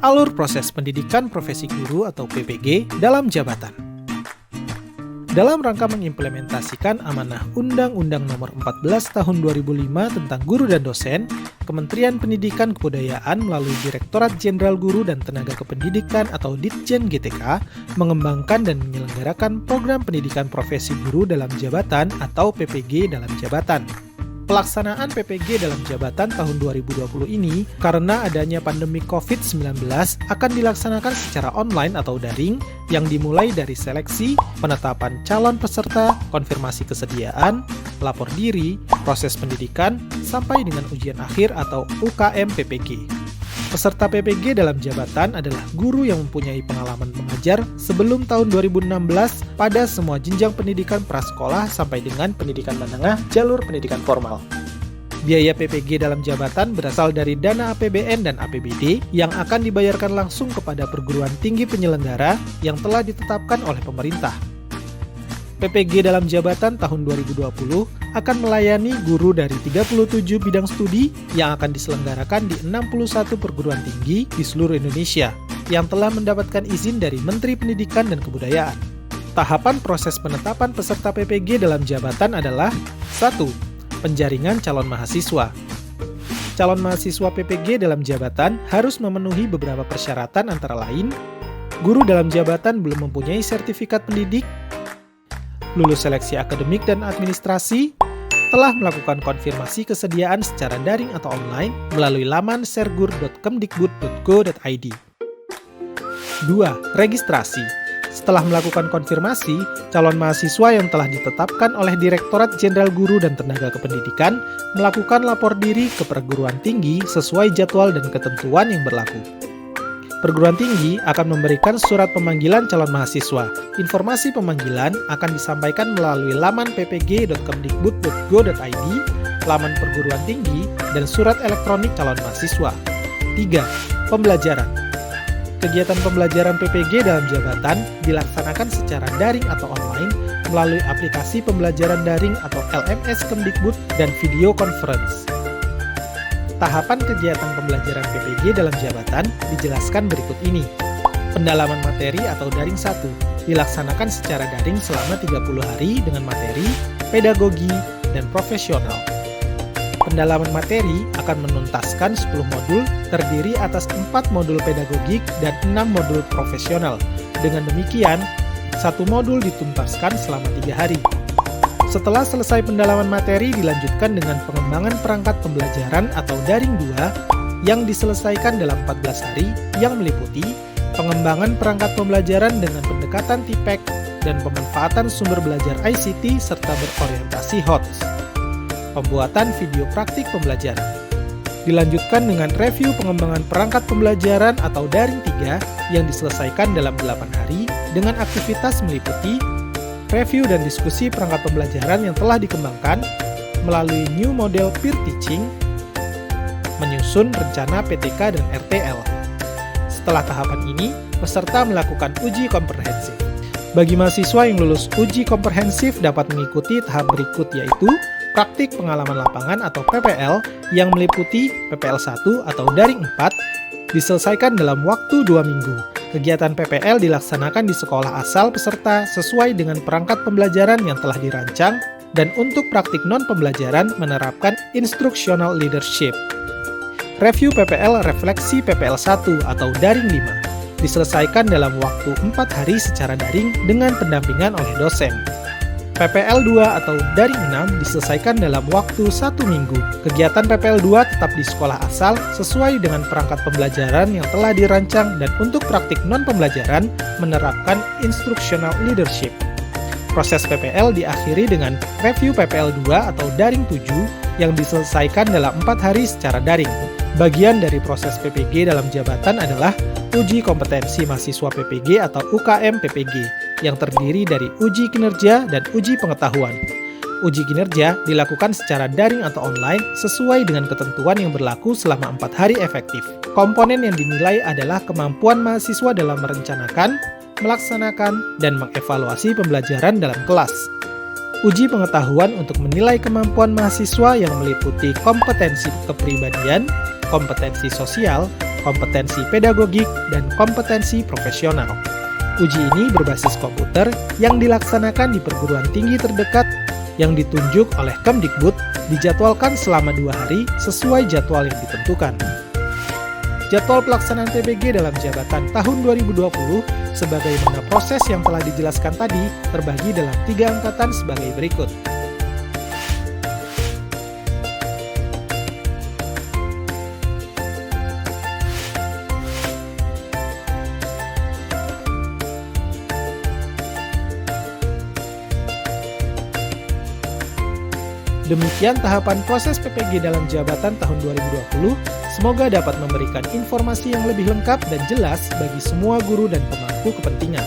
Alur proses pendidikan profesi guru atau PPG dalam jabatan. Dalam rangka mengimplementasikan amanah Undang-Undang Nomor 14 Tahun 2005 tentang Guru dan Dosen, Kementerian Pendidikan Kebudayaan melalui Direktorat Jenderal Guru dan Tenaga Kependidikan atau Ditjen GTK mengembangkan dan menyelenggarakan program pendidikan profesi guru dalam jabatan atau PPG dalam jabatan. Pelaksanaan PPG dalam jabatan tahun 2020 ini karena adanya pandemi COVID-19 akan dilaksanakan secara online atau daring yang dimulai dari seleksi, penetapan calon peserta, konfirmasi kesediaan, lapor diri, proses pendidikan, sampai dengan ujian akhir atau UKM PPG. Peserta PPG dalam jabatan adalah guru yang mempunyai pengalaman mengajar sebelum tahun 2016 pada semua jenjang pendidikan prasekolah sampai dengan pendidikan menengah jalur pendidikan formal. Biaya PPG dalam jabatan berasal dari dana APBN dan APBD yang akan dibayarkan langsung kepada perguruan tinggi penyelenggara yang telah ditetapkan oleh pemerintah. PPG dalam jabatan tahun 2020 akan melayani guru dari 37 bidang studi yang akan diselenggarakan di 61 perguruan tinggi di seluruh Indonesia yang telah mendapatkan izin dari Menteri Pendidikan dan Kebudayaan. Tahapan proses penetapan peserta PPG dalam jabatan adalah 1. Penjaringan calon mahasiswa. Calon mahasiswa PPG dalam jabatan harus memenuhi beberapa persyaratan antara lain, guru dalam jabatan belum mempunyai sertifikat pendidik, lulus seleksi akademik dan administrasi, telah melakukan konfirmasi kesediaan secara daring atau online melalui laman sergur.kemdikbud.go.id. 2. Registrasi. Setelah melakukan konfirmasi, calon mahasiswa yang telah ditetapkan oleh Direktorat Jenderal Guru dan Tenaga Kependidikan melakukan lapor diri ke perguruan tinggi sesuai jadwal dan ketentuan yang berlaku. Perguruan tinggi akan memberikan surat pemanggilan calon mahasiswa. Informasi pemanggilan akan disampaikan melalui laman ppg.kemdikbud.go.id, laman perguruan tinggi, dan surat elektronik calon mahasiswa. 3. Pembelajaran. Kegiatan pembelajaran PPG dalam jabatan dilaksanakan secara daring atau online melalui aplikasi pembelajaran daring atau LMS Kemdikbud dan video conference. Tahapan kegiatan pembelajaran PPG dalam jabatan dijelaskan berikut ini. Pendalaman materi atau daring 1 dilaksanakan secara daring selama 30 hari dengan materi, pedagogi, dan profesional. Pendalaman materi akan menuntaskan 10 modul terdiri atas 4 modul pedagogik dan 6 modul profesional. Dengan demikian, 1 modul dituntaskan selama 3 hari. Setelah selesai pendalaman materi dilanjutkan dengan pengembangan perangkat pembelajaran atau daring 2 yang diselesaikan dalam 14 hari yang meliputi pengembangan perangkat pembelajaran dengan pendekatan TPEC dan pemanfaatan sumber belajar ICT serta berorientasi HOTS. Pembuatan video praktik pembelajaran. Dilanjutkan dengan review pengembangan perangkat pembelajaran atau daring 3 yang diselesaikan dalam 8 hari dengan aktivitas meliputi review dan diskusi perangkat pembelajaran yang telah dikembangkan melalui new model peer teaching, menyusun rencana PTK dan RTL. Setelah tahapan ini, peserta melakukan uji komprehensif. Bagi mahasiswa yang lulus uji komprehensif dapat mengikuti tahap berikut yaitu praktik pengalaman lapangan atau PPL yang meliputi PPL 1 atau daring 4 diselesaikan dalam waktu 2 minggu. Kegiatan PPL dilaksanakan di sekolah asal peserta sesuai dengan perangkat pembelajaran yang telah dirancang dan untuk praktik non-pembelajaran menerapkan instructional leadership. Review PPL refleksi PPL 1 atau daring 5 diselesaikan dalam waktu 4 hari secara daring dengan pendampingan oleh dosen. PPL 2 atau daring 6 diselesaikan dalam waktu 1 minggu. Kegiatan PPL 2 tetap di sekolah asal sesuai dengan perangkat pembelajaran yang telah dirancang dan untuk praktik non-pembelajaran menerapkan instructional leadership. Proses PPL diakhiri dengan review PPL 2 atau daring 7 yang diselesaikan dalam 4 hari secara daring. Bagian dari proses PPG dalam jabatan adalah uji kompetensi mahasiswa PPG atau UKM PPG yang terdiri dari uji kinerja dan uji pengetahuan. Uji kinerja dilakukan secara daring atau online sesuai dengan ketentuan yang berlaku selama 4 hari efektif. Komponen yang dinilai adalah kemampuan mahasiswa dalam merencanakan, melaksanakan, dan mengevaluasi pembelajaran dalam kelas. Uji pengetahuan untuk menilai kemampuan mahasiswa yang meliputi kompetensi kepribadian, kompetensi sosial, kompetensi pedagogik, dan kompetensi profesional. Uji ini berbasis komputer yang dilaksanakan di perguruan tinggi terdekat yang ditunjuk oleh Kemdikbud, dijadwalkan selama 2 hari sesuai jadwal yang ditentukan. Jadwal pelaksanaan PPG dalam jabatan tahun 2020 sebagaimana proses yang telah dijelaskan tadi terbagi dalam 3 angkatan sebagai berikut. Demikian tahapan proses PPG dalam jabatan tahun 2020. Semoga dapat memberikan informasi yang lebih lengkap dan jelas bagi semua guru dan pemangku kepentingan.